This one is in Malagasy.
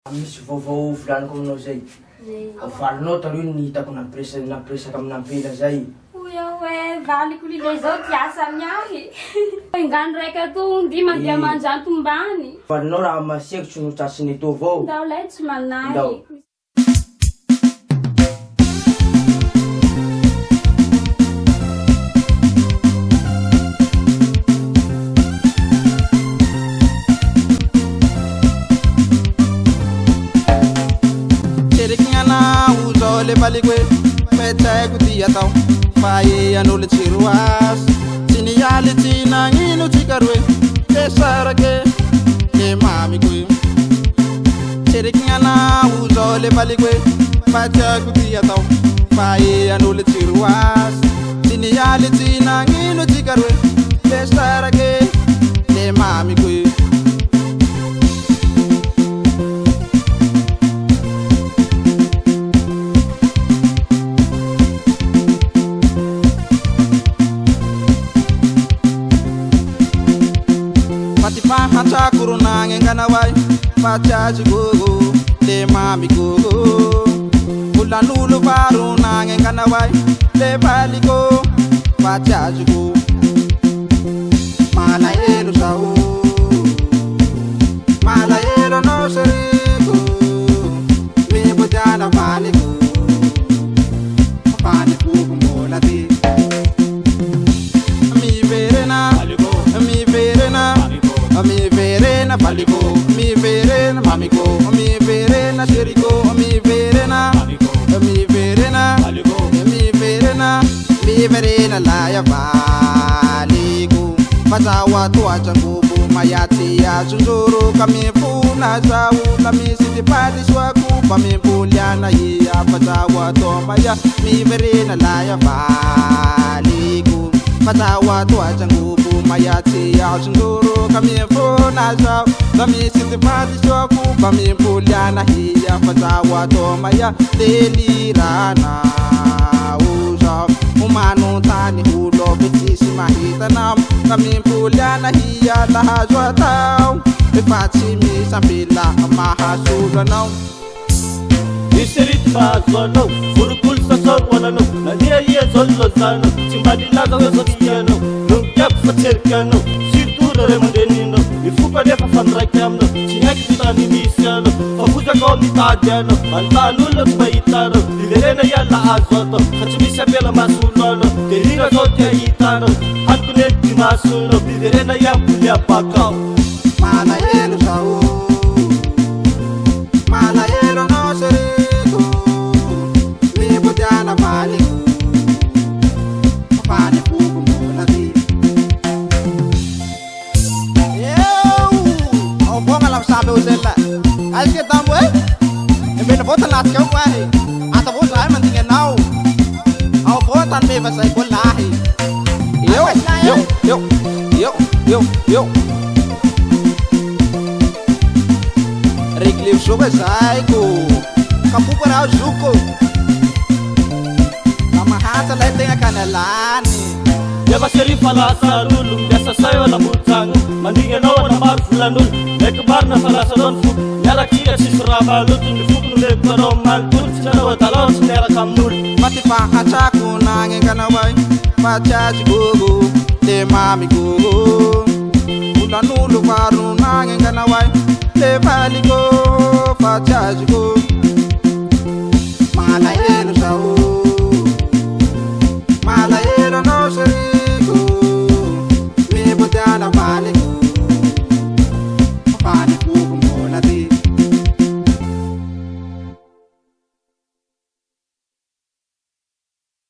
Misy vaovao volaniko aminao zay. Avalinao tario ny hitako napresaka aminampela zay. Uya hoe valiko lile zao tiasa miahy. Ngano raika atondi mandeha manjanto mbany. Avalinao raha masiako tsy notrasiny eto avao. Ndao lay tsy manahy. Ndao. Le balikwe pete kutia tau faye anole chiruas chini yali china nginu chikarwe ke sarake ke mami kwe cherikiana uzo le balikwe pete kutia tau faye anole chiruas chini yali china nginu chikarwe ke sarake ke mami kwe Pacha kurunang enganawai pacha jugo le mami go ulanulu parunang enganawai le baliko pacha jugo malaelo sao malaelo no serigo mi bojana baliko baliko molati mi verena mi verena mi verena baliko mi verena mamiko mi verena seriko mi verena mi verena baliko mi verena la ya baliko pasawa tua changubu mayati ya sunzuru kami puna sau kami siti padi swaku kami puliana ya pasawa to maya mi verena la ya baliko pasawa tua changubu mayati ya sunzuru kami puna sau kami siti padi swaku kami puliana ya pasawa to maya delirana usa umanu tani ulo bitisi mahita nam kami puliana ya lahazwa tau ifatimi sambila mahasula nau Isirit mazwano furkul sasor walano nadia ye zollo zano chimbadi laga wesodiano nungkap facerkano situra remundenino ifuka defa fandrakyamno chihaki titani misiano fafuja komi tadiano altalulo tbaitano liverena yalla azwato kachimisa bela masulano derira zotia itano hankunetti masuno liverena yampulia pakao mana yelo sao mana yelo no seri Jana balik, balik buku lagi. Yo, oh buang alam sabe usela. Ayo kita tamu Embena botan las kau wahi. Atau bos lain mendingan nau. Oh botan bebas saya bolahi. Yo, yo, yo, yo, yo, yo. Riklip sobe saya ku. Kamu pernah zuko. Mahasa lai tenga kanalani Yaba sherifa la salulu Biasa sayo la mutang Mandinga nawa na marfulanul Nek barna falasa don fuk Nyala kia sisra balutun Fuk nule kono malkut Chana wa talon sinera kamnul Mati pahacha kunange kanawai Pacha jigugu Le mami gugu Ulanulu varu nange kanawai Le valiko Pacha jigugu